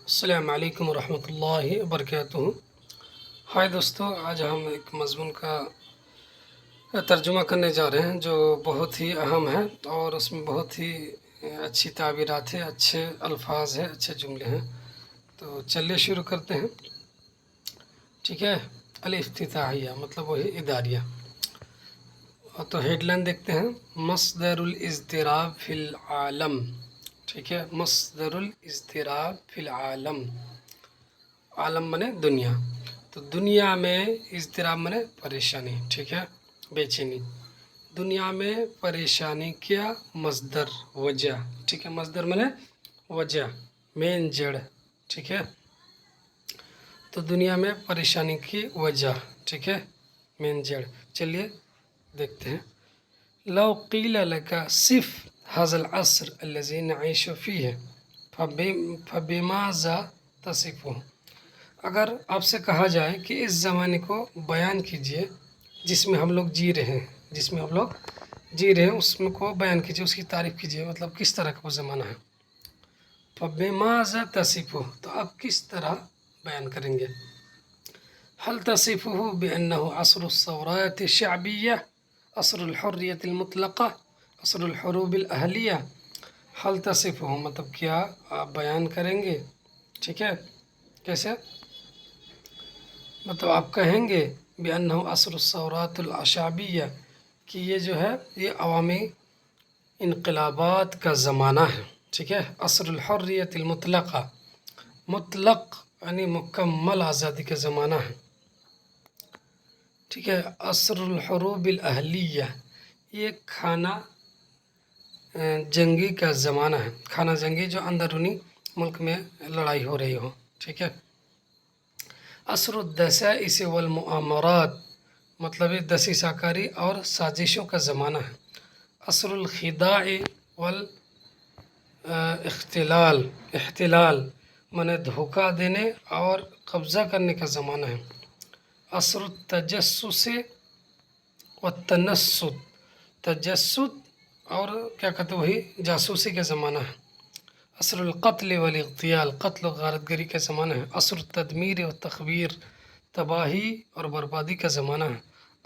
السلام علیکم ورحمۃ اللہ وبرکاتہ۔ ہائے دوستو، آج ہم ایک مضمون کا ترجمہ کرنے جا رہے ہیں جو بہت ہی اہم ہے اور اس میں بہت ہی اچھی تعبیرات ہیں، اچھے الفاظ ہیں، اچھے جملے ہیں۔ تو چلیے شروع کرتے ہیں۔ ٹھیک ہے، الافتتاحیہ مطلب وہی اداریہ۔ تو ہیڈ لائن دیکھتے ہیں، مصدر الاضطراب فی العالم۔ ٹھیک ہے، مصدر الاضطراب فی العالم، عالم منے دنیا، تو دنیا میں اضطراب منے پریشانی، ٹھیک ہے، بے چینی۔ دنیا میں پریشانی کیا مصدر، وجہ، ٹھیک ہے، مصدر منے وجہ، مین جڑ، ٹھیک ہے۔ تو دنیا میں پریشانی کی وجہ، ٹھیک ہے، مین جڑ۔ چلیے دیکھتے ہیں، لو قیل لک صف هذا العصر الذي نعيش فيه فبماذا تصفه، اگر آپ سے کہا جائے کہ اس زمانے کو بیان کیجئے جس میں ہم لوگ جی رہے ہیں، جس میں ہم لوگ جی رہے ہیں اس میں کو بیان کیجئے، اس کی تعریف کیجئے، مطلب کس طرح کا وہ زمانہ ہے۔ فبماذا تصفه، تو آپ کس طرح بیان کریں گے۔ هل تصفه بأنه عصر الثورات الشعبية، عصر الحریت المطلقہ، عصر الحروب الاہلیہ۔ حل تصفہ مطلب کیا آپ بیان کریں گے، ٹھیک ہے، کیسے، مطلب آپ کہیں گے بأنہ عصر الثورات الشعبیہ، کہ یہ جو ہے یہ عوامی انقلابات کا زمانہ ہے، ٹھیک ہے۔ عصر الحریت المطلقہ، مطلق یعنی مکمل آزادی کا زمانہ ہے، ٹھیک ہے۔ عصر الحروب الاہلیہ، یہ خانہ جنگی کا زمانہ ہے، خانہ جنگی جو اندرونی ملک میں لڑائی ہو رہی ہو، ٹھیک ہے۔ عصر الدسائس والمؤامرات، مطلب دسیسہ کاری اور سازشوں کا زمانہ ہے۔ عصر الخداع والاختلال، احتلال منے دھوکہ دینے اور قبضہ کرنے کا زمانہ ہے۔ عصر التجسس والتنصت، تجسس اور کیا کہتے وہی جاسوسی کا زمانہ ہے۔ عصر القتل والاغتیال، قتل و غارت گری کا زمانہ ہے۔ عصر التدمیر و تخویر، تباہی اور بربادی کا زمانہ ہے۔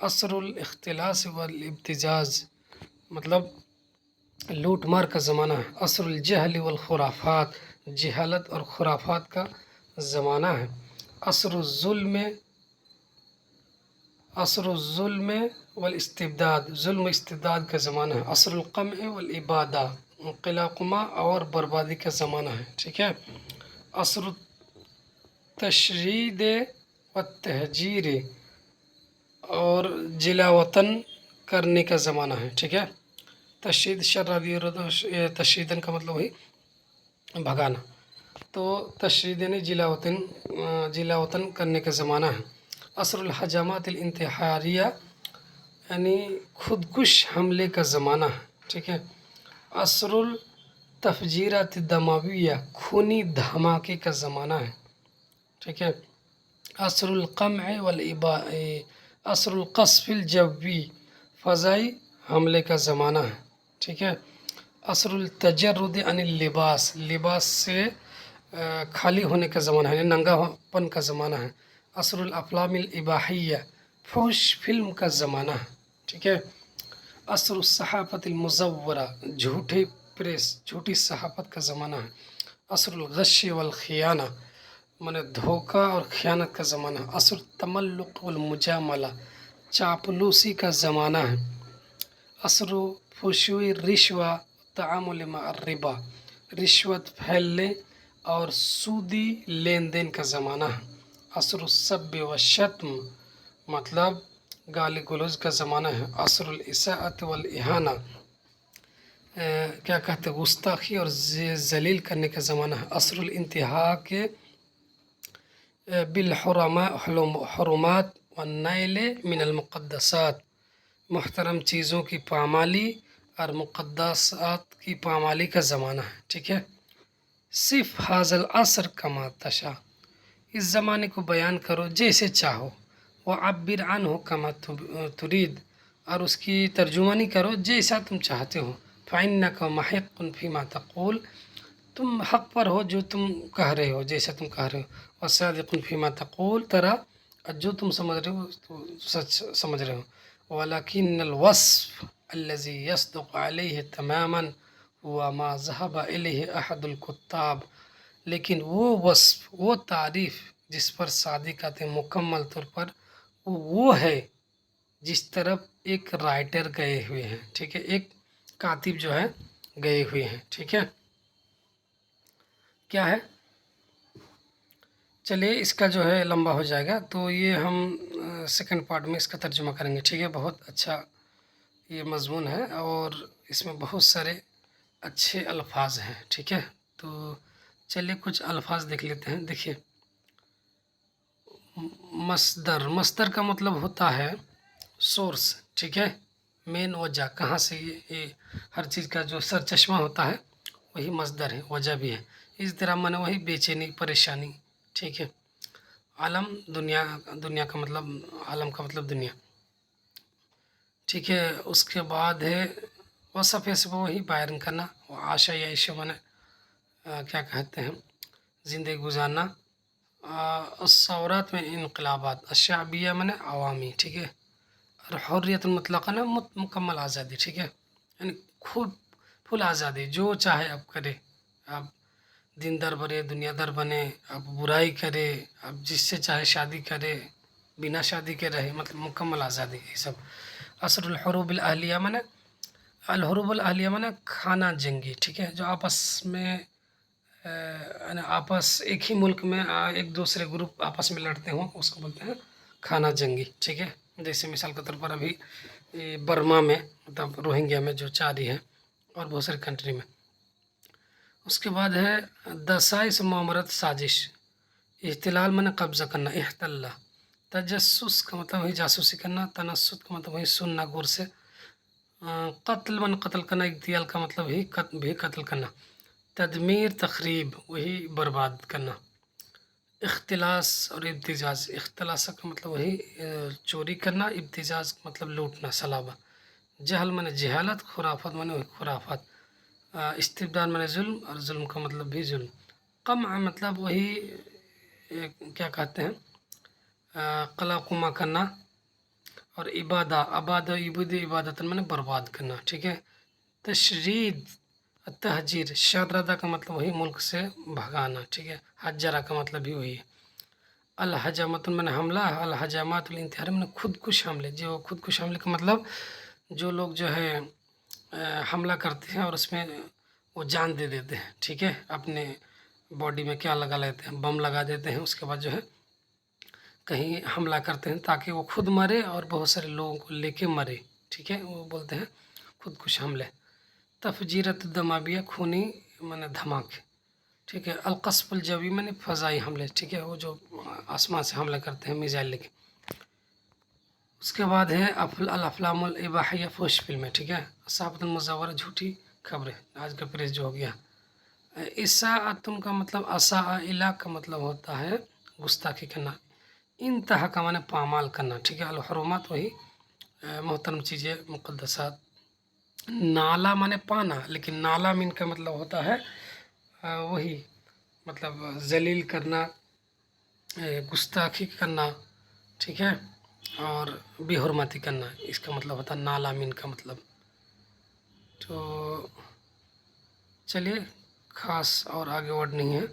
عصر الاختلاس والابتزاز، مطلب لوٹ مار کا زمانہ ہے۔ عصر الجہل والخرافات، جہالت اور خرافات کا زمانہ ہے۔ عصر الظلم والاستبداد، ظلم و استبداد کا زمانہ ہے۔ عصر القمع والابادہ، انقلاب اور بربادی کا زمانہ ہے، ٹھیک ہے۔ عصر التشرید والتہجیر، اور جلا وطن کرنے کا زمانہ ہے، ٹھیک ہے۔ تشرید تشریدن کا مطلب وہی بھگانا، تو تشرید یعنی جلا وطن کرنے کا زمانہ ہے۔ عصر الحجامات الانتحاریہ، یعنی خودکش حملے کا زمانہ ہے، ٹھیک ہے۔ عصر التفجیرات الدمویہ، خونی دھماکے کا زمانہ ہے، ٹھیک ہے۔ عصر القمع عصر القصف الجوی، فضائی حملے کا زمانہ ہے، ٹھیک ہے۔ عصر التجرد عن اللباس، لباس سے خالی ہونے کا زمانہ ہے، یعنی ننگا پن کا زمانہ ہے۔ عصر الافلام الاباحیہ، فحش فلم کا زمانہ ہے، ٹھیک ہے۔ عصر الصحافت المزورہ، جھوٹی پریس، جھوٹی صحافت کا زمانہ ہے۔ عصر الغش والخیانہ، منے دھوکہ اور خیانت کا زمانہ ہے۔ عصر التملق والمجاملہ، چاپلوسی کا زمانہ ہے۔ عصر فشو الرشوہ والتعامل مع الربا، رشوت پھیلنے اور سودی لین دین کا زمانہ ہے۔ عصر السب والشتم، مطلب گالی گلوز کا زمانہ ہے۔ عصر الاساءۃ والاہانہ، کیا کہتے گستاخی اور ذلیل کرنے کا زمانہ ہے۔ عصر الانتہاک بالحرمات والنیل من المقدسات، محترم چیزوں کی پامالی اور مقدسات کی پامالی کا زمانہ ہے، ٹھیک ہے۔ صف هذا العصر کما تشاء، اس زمانے کو بیان کرو جیسے چاہو، وعبر عنہ کما ترید، اور اس کی ترجمانی کرو جیسا تم چاہتے ہو۔ فإنک محق فیما تقول، تم حق پر ہو جو تم کہہ رہے ہو، جیسا تم کہہ رہے ہو، وصادق فیما تقول، ترا جو تم سمجھ رہے ہو تو سچ سمجھ رہے ہو، ولكن الوصف الذي يصدق عليه تماما هو ما ذهب إليه أحد الكتاب، لیکن وہ وصف، وہ تعریف جس پر صادق آتے ہیں مکمل طور پر، وہ ہے جس طرف ایک رائٹر گئے ہوئے ہیں، ٹھیک ہے، ایک کاتب جو ہے گئے ہوئے ہیں، ٹھیک ہے، کیا ہے؟ چلیے اس کا جو ہے لمبا ہو جائے گا، تو یہ ہم سیکنڈ پارٹ میں اس کا ترجمہ کریں گے، ٹھیک ہے، بہت اچھا یہ مضمون ہے اور اس میں بہت سارے اچھے الفاظ ہیں، ٹھیک ہے، تو چلیے کچھ الفاظ دیکھ لیتے ہیں۔ دیکھیے مصدر، مصدر کا مطلب ہوتا ہے سورس، ٹھیک ہے، مین وجہ، کہاں سے یہ ہر چیز کا جو سر چشمہ ہوتا ہے وہی مصدر ہے، وجہ بھی ہے۔ اضطراب مانے وہی بے چینی، پریشانی، ٹھیک ہے۔ عالم دنیا، دنیا کا مطلب، عالم کا مطلب دنیا، ٹھیک ہے۔ اس کے بعد ہے وصف ہے وہی بیان کرنا، عاشا یا عیش مانے کیا کہتے ہیں، زندگی گزارنا۔ الثورات میں انقلابات، الشعبیہ مانے عوامی، ٹھیک ہے۔ اور حریت المطلقہ نا مکمل آزادی، ٹھیک ہے، یعنی خود فل آزادی، جو چاہے آپ کرے، آپ دین دار بنے، دنیا دار بنے، آپ برائی کرے، آپ جس سے چاہے شادی کرے، بنا شادی کے رہے، مطلب مکمل آزادی، یہ سب۔ عصر الحروب الاہلیہ مانے، الحروب الاہلیہ مانے خانہ جنگی، ٹھیک ہے، جو آپس میں یعنی آپس ایک ہی ملک میں ایک دوسرے گروپ آپس میں لڑتے ہوں، اس کو بولتے ہیں خانہ جنگی، ٹھیک ہے۔ جیسے مثال کے طور پر ابھی برما میں، مطلب روہنگیا میں جو چاری ہے، اور بہت ساری کنٹری میں۔ اس کے بعد ہے دسائس معمرت سازش، احتلال مانے قبضہ کرنا، احتلہ۔ تجسس کا مطلب وہی جاسوسی کرنا، تنصت کا مطلب وہی سننا غور سے۔ قتل من قتل کرنا، اغتیال کا مطلب ہی بھی قتل کرنا۔ تدمیر تخریب، وہی برباد کرنا۔ اختلاس اور ابتزاز، اختلاس کا مطلب وہی چوری کرنا، ابتزاز کا مطلب لوٹنا، سلابہ۔ جہل مانے جہالت، خرافت مانے وہی خرافات۔ استبداد مانے ظلم، اور ظلم کا مطلب بھی ظلم۔ قمع مطلب وہی کیا کہتے ہیں، قلع قمع کرنا۔ اور عبادہ، عبادت مانے برباد کرنا، ٹھیک ہے۔ تشرید، تہجیر، شردہ کا مطلب وہی ملک سے بھگانا، ٹھیک ہے، حجرہ کا مطلب بھی وہی ہے۔ الحجامت مانے حملہ، الحجامات الانتحاری مانے خودکش حملے، جو خودکش حملے کا مطلب جو لوگ جو ہے حملہ کرتے ہیں اور اس میں وہ جان دے دیتے ہیں، ٹھیک ہے، اپنے باڈی میں کیا لگا لیتے ہیں، بم لگا دیتے ہیں، اس کے بعد جو ہے کہیں حملہ کرتے ہیں تاکہ وہ خود مرے اور بہت سارے لوگوں کو لے کے مرے، ٹھیک ہے، وہ بولتے ہیں خودکش حملے۔ تفجیرات الدمابیہ، خونی مانے دھماکے، ٹھیک ہے۔ القصف الجوی مانے فضائی حملے، ٹھیک ہے، وہ جو آسمان سے حملہ کرتے ہیں میزائل لے کے۔ اس کے بعد ہے الافلام الاباحیہ، فحش فلمیں، ٹھیک ہے۔ صحافت المزورہ، جھوٹی خبریں، آج کا پریس جو ہو گیا۔ اساءتن کا مطلب، اساء الی کا مطلب ہوتا ہے گستاخی کرنا۔ انتہا کا معنی پامال کرنا، ٹھیک ہے۔ الحرمات وہی محترم چیزیں، مقدسات۔ نالا مانے پانا، لیکن نالا مین کا مطلب ہوتا ہے وہی مطلب ذلیل کرنا، گستاخی کرنا، ٹھیک ہے، اور بے حرمتی کرنا، اس کا مطلب ہوتا ہے نالا مین کا مطلب۔ تو چلیے خاص اور آگے ورڈ نہیں ہے،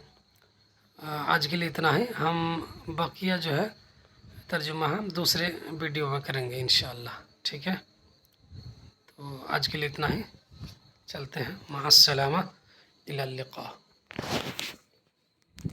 آج کے لیے اتنا ہے، ہم بقیہ جو ہے ترجمہ ہم دوسرے ویڈیو میں کریں گے انشاءاللہ، ٹھیک ہے۔ تو آج کے لیے اتنا ہی، چلتے ہیں، مع السلامہ، الی اللقاء۔